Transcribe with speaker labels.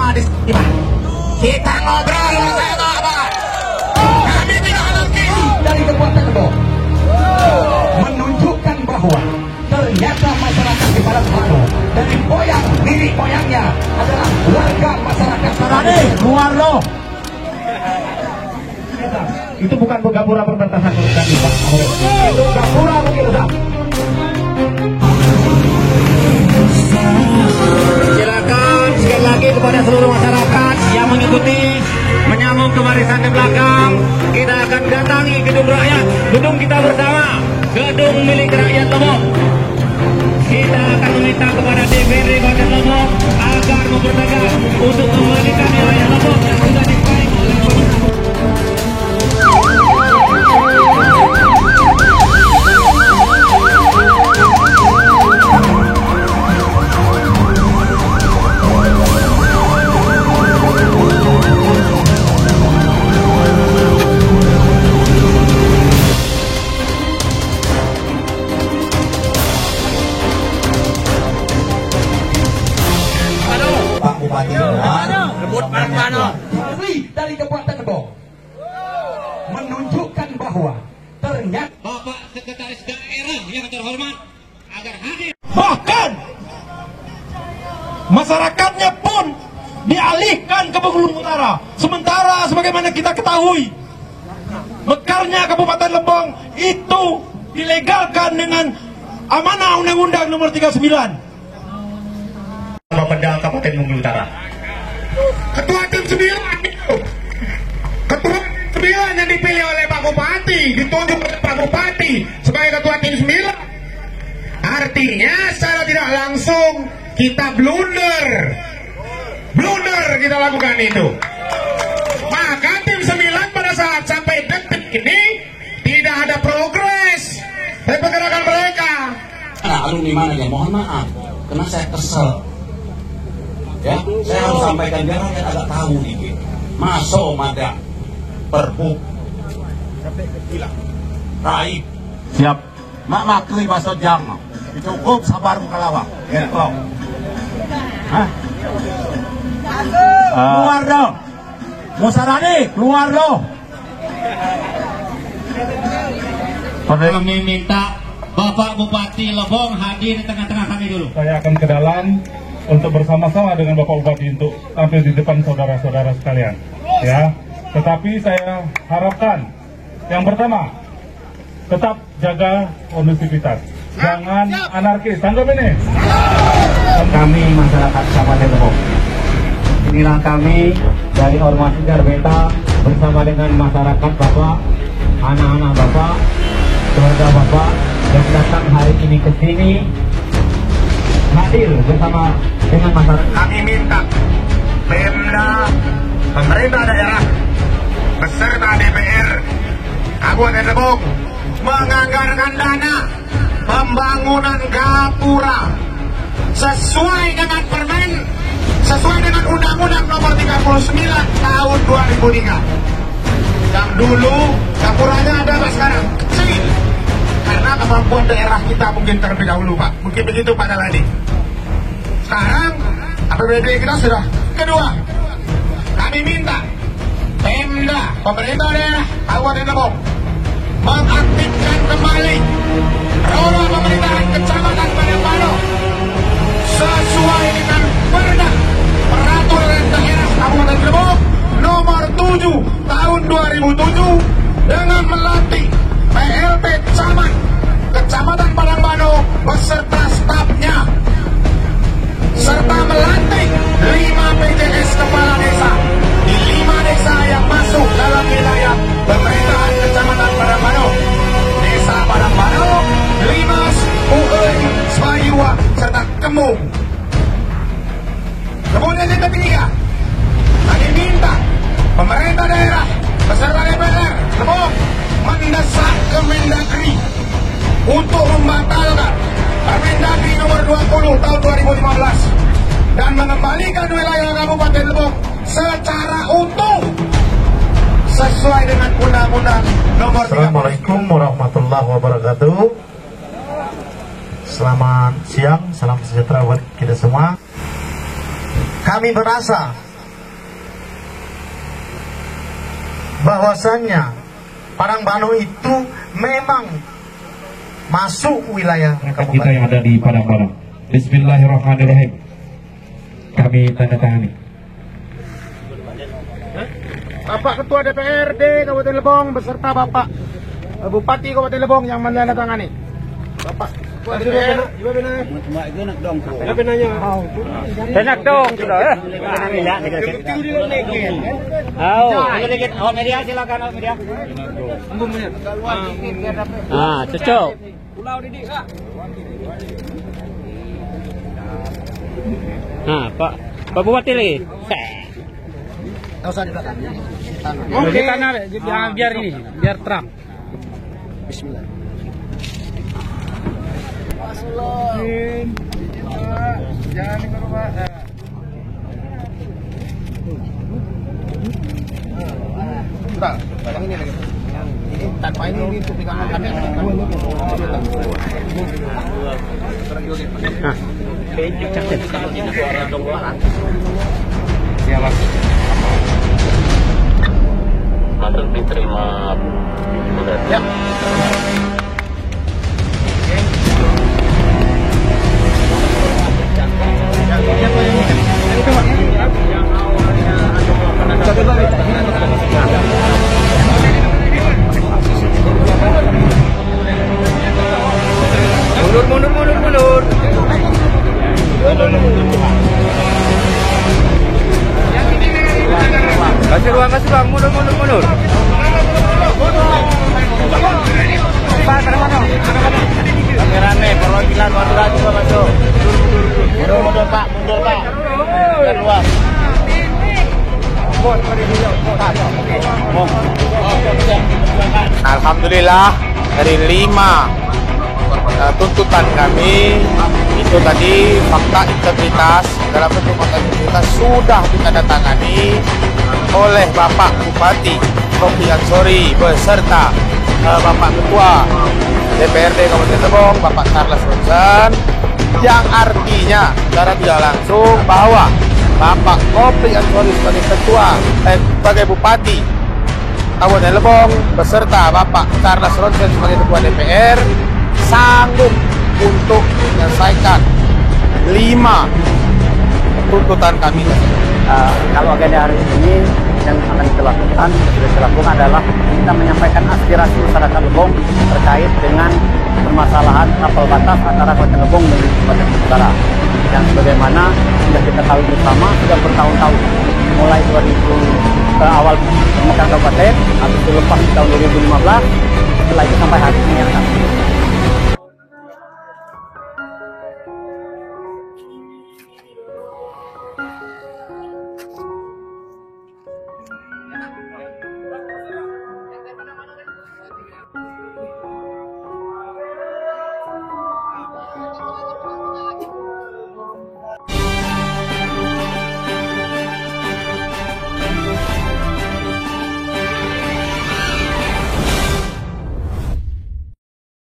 Speaker 1: bersama di sini. Kita ngobrol bersama. Kami tidak anarkis dari kekuatan Lebong menunjukkan bahwa ternyata masyarakat di Barat Mano dari nenek moyangnya adalah warga masyarakat Sarani. Keluar loh. Itu bukan gapura pemberantasan korupsi, Pak. Itu gapura mengirsa. Silakan sekali lagi kepada seluruh masyarakat yang mengikuti menyambung ke barisan di belakang. Kita akan datangi gedung rakyat, gedung kita bersama, gedung milik rakyat Lebong. Kita akan meminta kepada DPRD Kabupaten Lebong agar mempertegas untuk kembalikan wilayah Lebong yang sudah diklaim oleh dari Kabupaten Lebong menunjukkan bahwa ternyata Bapak Sekretaris Daerah yang terhormat agar hadir,
Speaker 2: bahkan masyarakatnya pun dialihkan ke Bengkulu Utara. Sementara sebagaimana kita ketahui, mekarnya Kabupaten Lebong itu dilegalkan dengan amanah Undang-Undang Nomor 39.
Speaker 1: Bapeda Kabupaten Bengkulu Utara. Ketua tim 9 Ketua tim 9 yang dipilih oleh Pak Bupati, ditunjuk oleh Pak Bupati sebagai Ketua tim 9. Artinya secara tidak langsung kita blunder kita lakukan itu. Maka tim 9 pada saat sampai detik ini tidak ada progres dari pergerakan mereka.
Speaker 3: Alumni mana ya, mohon maaf karena saya kesel ya, saya harus sampaikan biar rakyat agak tahu dikit. Masuk ada perbu raib
Speaker 4: siap mak makli masuk jam cukup sabar mukalawak ketok. Keluar dong Musarani, keluar dong.
Speaker 1: Kami minta Bapak Bupati Lebong hadir di tengah-tengah kami dulu.
Speaker 5: Saya akan ke dalam untuk bersama-sama dengan Bapak Bupati untuk tampil di depan saudara-saudara sekalian. Ya, tetapi saya harapkan yang pertama tetap jaga kondusivitas, jangan anarkis. Tanggap ini.
Speaker 1: Kami masyarakat Kabupaten Lebong. Inilah kami dari Ormas Sigar Beta bersama dengan masyarakat Bapak, anak-anak Bapak, keluarga Bapak yang datang hari ini ke sini hadir bersama dengan masyarakat. Kami minta Pemda, pemerintah daerah beserta DPR Kabupaten Lebong menganggarkan dana pembangunan gapura sesuai dengan permen, sesuai dengan Undang-Undang Nomor 39 tahun 2003. Yang dulu gapuranya ada Pak, sekarang kecil karena kemampuan daerah kita mungkin terlebih dahulu Pak, mungkin begitu Pak Daladi. Sekarang APBD kita sudah kedua. Kami minta Pemda, pemerintah daerah Kabupaten Lebong mengaktifkan kembali roda pemerintahan Kecamatan Padang Mano sesuai dengan Peraturan Daerah Kabupaten Lebong Nomor 7 tahun 2007 dengan melantik PLT Camat Kecamatan Padang Mano beserta stafnya, serta melantik 5 PJS kepala desa di 5 desa yang masuk dalam wilayah pemerintahan Kecamatan Padang Mano. Desa Padang Mano, Limas, Ueng, Sebayua, serta Kemung. Kemudian yang ketiga, kami minta pemerintah daerah beserta DPR Lebong mendesak Kemendagri untuk membatalkan Permendagri nomor 20 tahun 2015 dan mengembalikan wilayah Kabupaten Lebong secara utuh sesuai dengan Undang-Undang Nomor 3.
Speaker 6: Assalamualaikum warahmatullahi wabarakatuh. Selamat siang, salam sejahtera buat kita semua. Kami merasa bahwasannya Padangbanu itu memang masuk wilayah
Speaker 1: masyarakat kita yang ada di Padangbanu. Bismillahirrahmanirrahim. Kami tanda tangani.
Speaker 2: Bapak Ketua DPRD Kabupaten Lebong beserta Bapak Bupati Kabupaten Lebong yang menandatangani. Bapak Ketua DPR, enak dong sudah ya.
Speaker 7: Oh, media silakan media. Ah, cocok. Nah, Pak Bupati lagi.
Speaker 2: Oke, biar ini, biar terang. Bismillah. Jangan lupa. Sudah, yang ini lagi. Ini tanpa ini untuk pegangan kami.
Speaker 1: Siapa?
Speaker 7: Mantan diterima.
Speaker 2: Ya. Mundur. Kasih ruang, mundur. Pak, mana?
Speaker 7: Rame, perwakilan Madura juga masuk. Mundur Pak. Keluar.
Speaker 4: Alhamdulillah dari 5 tuntutan kami itu tadi fakta integritas dalam bentuk fakta integritas sudah ditandatangani oleh Bapak Bupati Rocky Ansori beserta Bapak Ketua DPRD Kabupaten Lebong Bapak Charles Ronson, yang artinya secara tidak langsung bahwa Bapak Rocky Ansori sebagai Ketua sebagai Bupati Kabupaten Lebong beserta Bapak Charles Ronson sebagai Ketua DPR sanggup untuk menyelesaikan 5 tuntutan kami.
Speaker 7: Kalau agenda hari ini yang akan sudah dilakukan adalah kita menyampaikan aspirasi masyarakat Lebong terkait dengan permasalahan kapal batas antara Kabupaten Lebong dan Kabupaten Utara. Yang sebagaimana sudah kita tahu bersama sudah bertahun-tahun, mulai 2000 awal pemekaran kabupaten, habis itu lepas di tahun 2015, setelah itu sampai hari